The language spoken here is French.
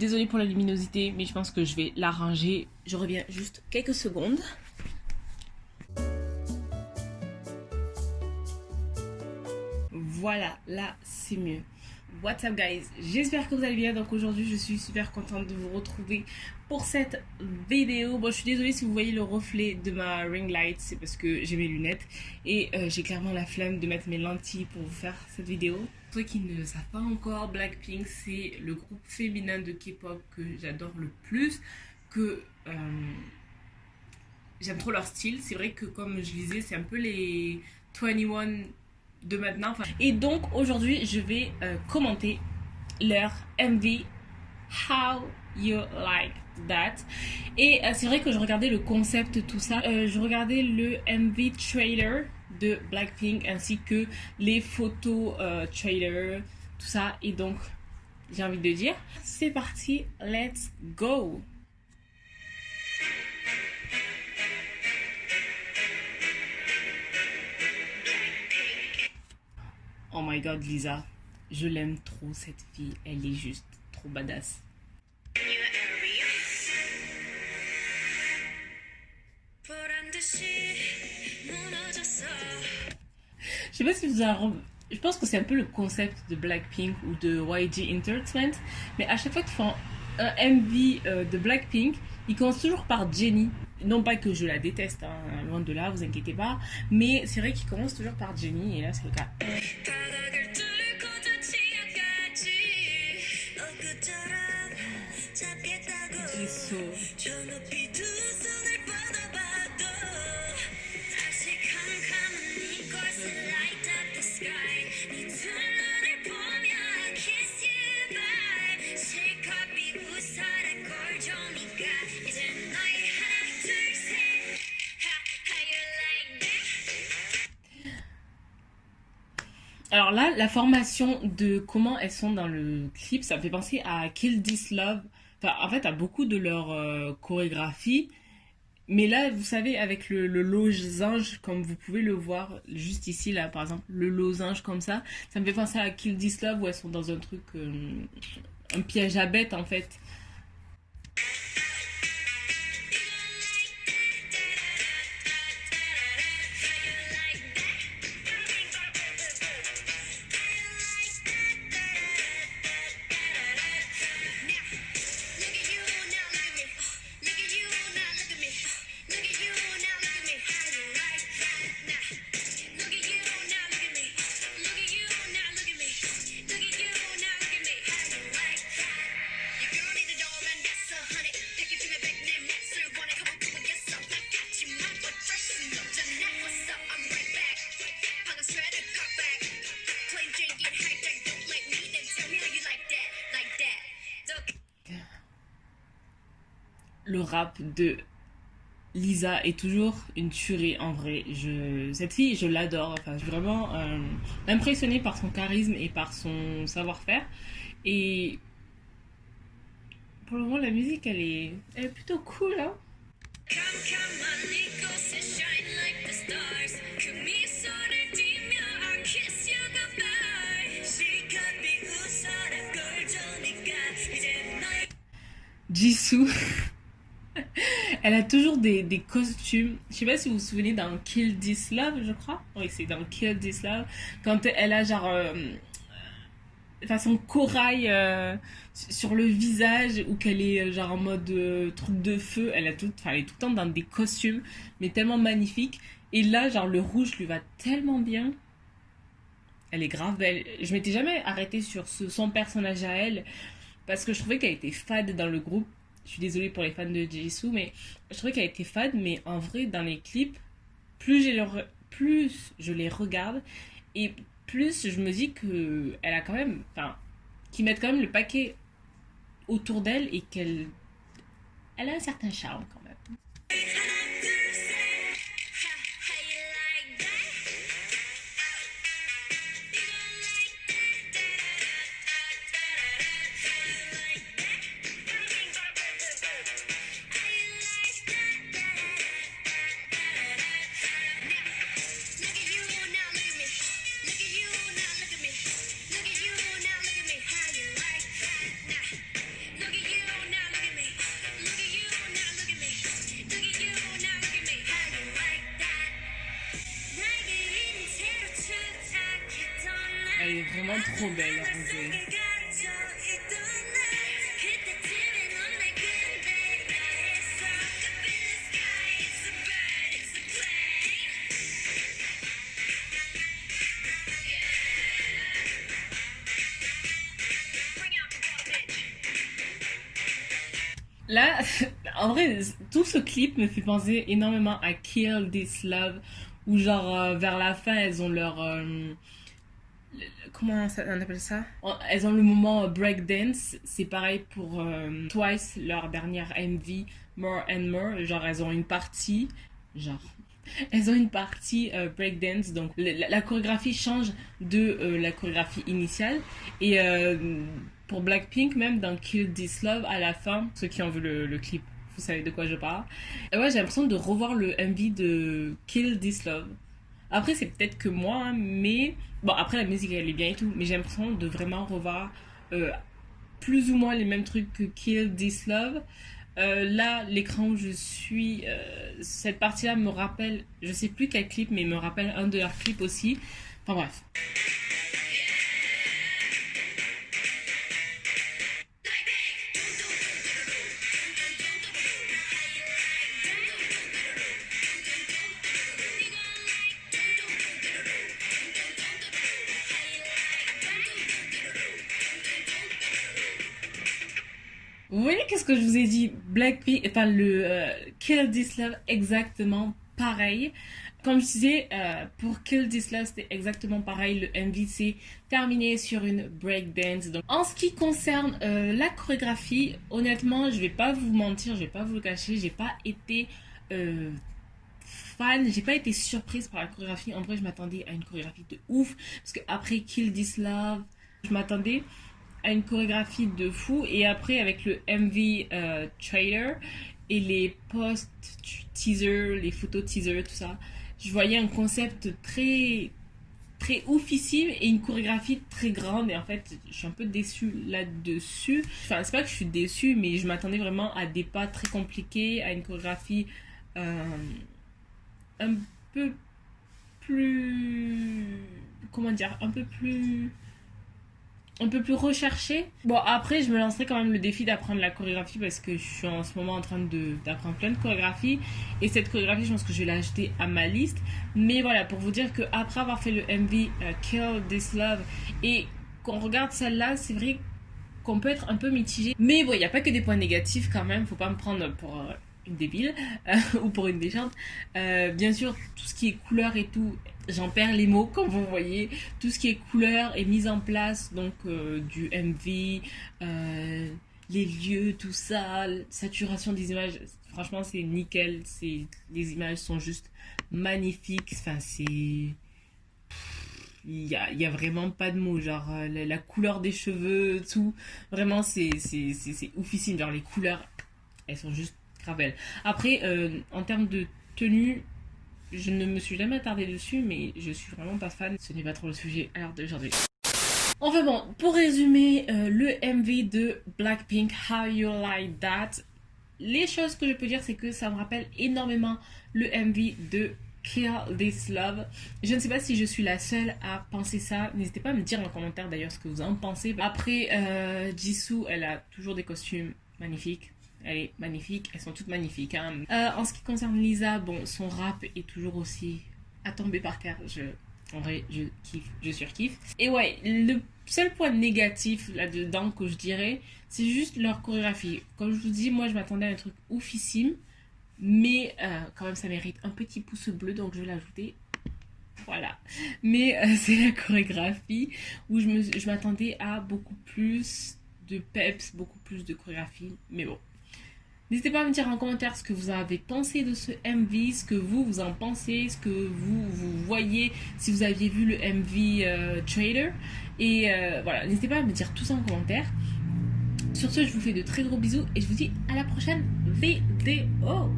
Désolée pour la luminosité, mais je pense que je vais l'arranger. Je reviens juste quelques secondes. Voilà, là c'est mieux. What's up guys, j'espère que vous allez bien. Donc aujourd'hui je suis super contente de vous retrouver pour cette vidéo. Bon, je suis désolée si vous voyez le reflet de ma ring light, c'est parce que j'ai mes lunettes et j'ai clairement la flemme de mettre mes lentilles pour vous faire cette vidéo. Pour ceux qui ne le savent pas encore, Blackpink c'est le groupe féminin de K-pop que j'adore le plus, que j'aime trop leur style. C'est vrai que comme je disais, c'est un peu les 21 de maintenant. Et donc aujourd'hui, je vais commenter leur MV How You Like That. Et c'est vrai que je regardais le concept, tout ça. Je regardais le MV trailer de Blackpink ainsi que les photos trailer, tout ça. Et donc, j'ai envie de dire, c'est parti, let's go! Oh my god, Lisa, je l'aime trop cette fille, elle est juste trop badass. Je sais pas si vous avez... Je pense que c'est un peu le concept de Blackpink ou de YG Entertainment, mais à chaque fois qu'ils font un MV de Blackpink, ils commencent toujours par Jennie. Non pas que je la déteste, hein, loin de là, vous inquiétez pas, mais c'est vrai qu'ils commencent toujours par Jennie, et là c'est le cas. Jisoo. Alors là, la formation de comment elles sont dans le clip, ça me fait penser à Kill This Love. Enfin, en fait, à beaucoup de leur chorégraphie. Mais là, vous savez, avec le losange, comme vous pouvez le voir juste ici, là, par exemple, le losange comme ça me fait penser à Kill This Love où elles sont dans un truc, un piège à bête en fait. Le rap de Lisa est toujours une tuerie en vrai. Cette fille, je l'adore. Enfin, je suis vraiment impressionnée par son charisme et par son savoir-faire. Et pour le moment, la musique, elle est plutôt cool, hein. Jisoo. Elle a toujours des costumes. Je sais pas si vous vous souvenez dans Kill This Love, je crois. Oui, c'est dans Kill This Love. Quand elle a genre façon corail sur le visage ou qu'elle est genre en mode truc de feu. Elle est tout le temps dans des costumes, mais tellement magnifiques. Et là, genre le rouge lui va tellement bien. Elle est grave belle. Je m'étais jamais arrêtée sur son personnage à elle parce que je trouvais qu'elle était fade dans le groupe. Je suis désolée pour les fans de Jisoo, mais je trouvais qu'elle était fade, mais en vrai, dans les clips, plus je les regarde, et plus je me dis que elle a quand même, enfin, qu'ils mettent quand même le paquet autour d'elle et elle a un certain charme quand même. vraiment trop belle, Rosé. Là, en vrai, tout ce clip me fait penser énormément à Kill This Love, où genre vers la fin, elles ont leur... comment on appelle ça? Elles ont le moment breakdance. C'est pareil pour Twice, leur dernière MV, More and More. Genre, elles ont une partie... Genre... Elles ont une partie breakdance, donc la chorégraphie change de la chorégraphie initiale. Et pour Blackpink, même dans Kill This Love, à la fin, ceux qui ont vu le clip, vous savez de quoi je parle. Et ouais, j'ai l'impression de revoir le MV de Kill This Love. Après, c'est peut-être que moi, hein, mais bon, après la musique elle est bien et tout, mais j'ai l'impression de vraiment revoir euh, plus ou moins les mêmes trucs que Kill This Love. Là, l'écran où je suis, cette partie-là me rappelle, je sais plus quel clip, mais me rappelle un de leurs clips aussi. Enfin bref. Vous voyez qu'est-ce que je vous ai dit? Blackpink, enfin le Kill This Love, exactement pareil. Comme je disais, pour Kill This Love, c'était exactement pareil. Le MV s'est terminé sur une breakdance. Donc, en ce qui concerne la chorégraphie, honnêtement, je vais pas vous mentir, je vais pas vous le cacher, j'ai pas été fan, j'ai pas été surprise par la chorégraphie. En vrai, je m'attendais à une chorégraphie de ouf. Parce que après Kill This Love, je m'attendais à une chorégraphie de fou. Et après, avec le MV trailer et les post-teasers, les photos teasers, tout ça, je voyais un concept très très oufissime et une chorégraphie très grande. Et en fait, je suis un peu déçue là-dessus. Enfin, c'est pas que je suis déçue, mais je m'attendais vraiment à des pas très compliqués, à une chorégraphie euh, un peu plus... Comment dire? Un peu plus recherché. Bon, après, je me lancerai quand même le défi d'apprendre la chorégraphie parce que je suis en ce moment en train d'apprendre plein de chorégraphies. Et cette chorégraphie, je pense que je vais l'ajouter à ma liste. Mais voilà, pour vous dire qu'après avoir fait le MV Kill This Love et qu'on regarde celle-là, c'est vrai qu'on peut être un peu mitigé. Mais bon, il n'y a pas que des points négatifs quand même. Faut pas me prendre pour une débile ou pour une méchante. Bien sûr, tout ce qui est couleur et tout, j'en perds les mots comme vous voyez. Tout ce qui est couleur est mis en place, donc du MV, les lieux, tout ça, saturation des images. Franchement, c'est nickel. Les images sont juste magnifiques. Enfin, c'est... Il y a vraiment pas de mots, genre la couleur des cheveux, tout. Vraiment, c'est oufissime. Genre les couleurs, elles sont juste grave belles. Après, en termes de tenue, je ne me suis jamais attardée dessus, mais je suis vraiment pas fan. Ce n'est pas trop le sujet à l'heure d'aujourd'hui. Enfin bon, pour résumer le MV de Blackpink, How You Like That, les choses que je peux dire, c'est que ça me rappelle énormément le MV de Kill This Love. Je ne sais pas si je suis la seule à penser ça. N'hésitez pas à me dire en commentaire d'ailleurs ce que vous en pensez. Après, Jisoo, elle a toujours des costumes magnifiques. Elle est magnifique, elles sont toutes magnifiques. Hein. En ce qui concerne Lisa, bon, son rap est toujours aussi à tomber par terre. En vrai, je kiffe, je surkiffe. Et ouais, le seul point négatif là-dedans que je dirais, c'est juste leur chorégraphie. Comme je vous dis, moi je m'attendais à un truc oufissime. Mais quand même, ça mérite un petit pouce bleu, donc je vais l'ajouter. Voilà. Mais c'est la chorégraphie où je m'attendais à beaucoup plus de peps, beaucoup plus de chorégraphie. Mais bon. N'hésitez pas à me dire en commentaire ce que vous avez pensé de ce MV, ce que vous en pensez, ce que vous voyez, si vous aviez vu le MV trailer. Et voilà, n'hésitez pas à me dire tout ça en commentaire. Sur ce, je vous fais de très gros bisous et je vous dis à la prochaine vidéo.